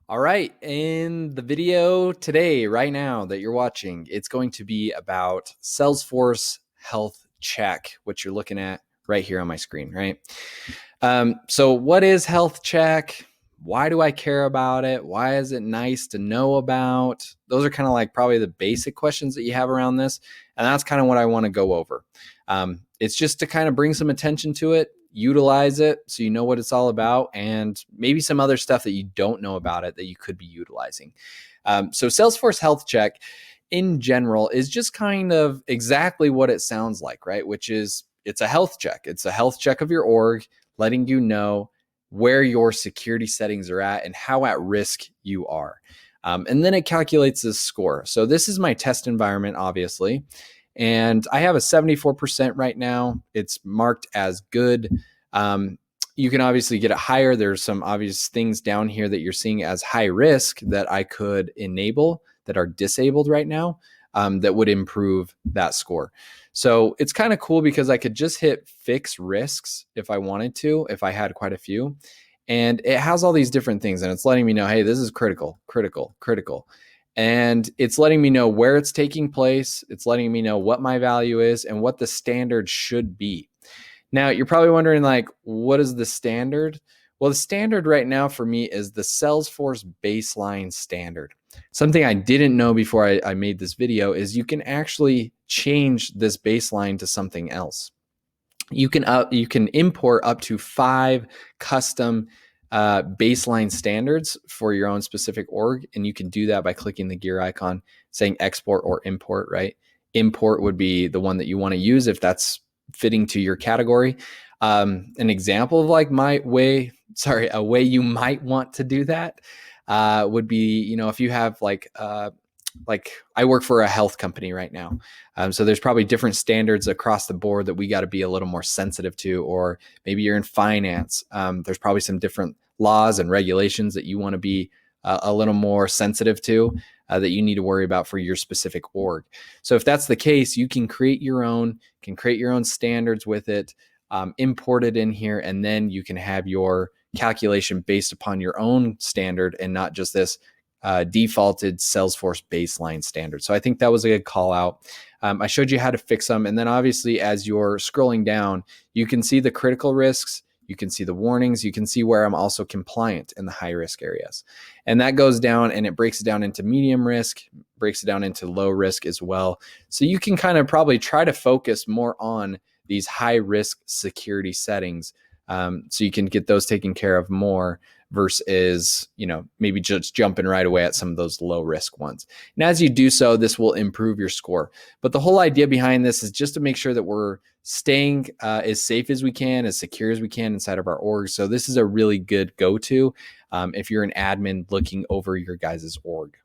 All right, in the video today, right now that you're watching, it's going to be about Salesforce Health Check, which you're looking at right here on my screen, right? So what is Health Check? Why do I care about it? Why is it nice to know about? Those are kind of like probably the basic questions that you have around this. And that's kind of what I want to go over. It's just to kind of bring some attention to it, utilize it so you know what it's all about, and maybe some other stuff that you don't know about it that you could be utilizing. So Salesforce Health Check in general is just kind of exactly what it sounds like, right? Which is it's a health check. It's a health check of your org, letting you know where your security settings are at and how at risk you are. And then it calculates this score. So this is my test environment, obviously. And I have a 74% right now. It's marked as good. You can obviously get it higher. There's some obvious things down here that you're seeing as high risk that I could enable that are disabled right now, that would improve that score. So it's kind of cool because I could just hit fix risks if I wanted to, if I had quite a few. And it has all these different things, and it's letting me know, hey, this is critical, critical, critical. And it's letting me know where it's taking place. It's letting me know what my value is and what the standard should be. Now, you're probably wondering, like, what is the standard? Well, the standard right now for me is the Salesforce baseline standard. Something I didn't know before I made this video is you can actually change this baseline to something else. You can import up to 5 custom baseline standards for your own specific org, and you can do that by clicking the gear icon, saying export or import. Right? Import would be the one that you want to use if that's fitting to your category. An example of like a way you might want to do that would be, if you have like I work for a health company right now. So there's probably different standards across the board that we got to be a little more sensitive to, or maybe you're in finance. There's probably some different laws and regulations that you want to be a little more sensitive to, that you need to worry about for your specific org. So if that's the case, you can create your own standards with it, import it in here, and then you can have your calculation based upon your own standard and not just this defaulted Salesforce baseline standard. So I think that was a good call out. I showed you how to fix them. And then obviously, as you're scrolling down, you can see the critical risks. You can see the warnings. You can see where I'm also compliant in the high risk areas. And that goes down and it breaks it down into medium risk, breaks it down into low risk as well. So you can kind of probably try to focus more on these high risk security settings, so you can get those taken care of more versus, maybe just jumping right away at some of those low risk ones. And as you do so, this will improve your score. But the whole idea behind this is just to make sure that we're staying as safe as we can, as secure as we can inside of our org. So this is a really good go-to if you're an admin looking over your guys' org.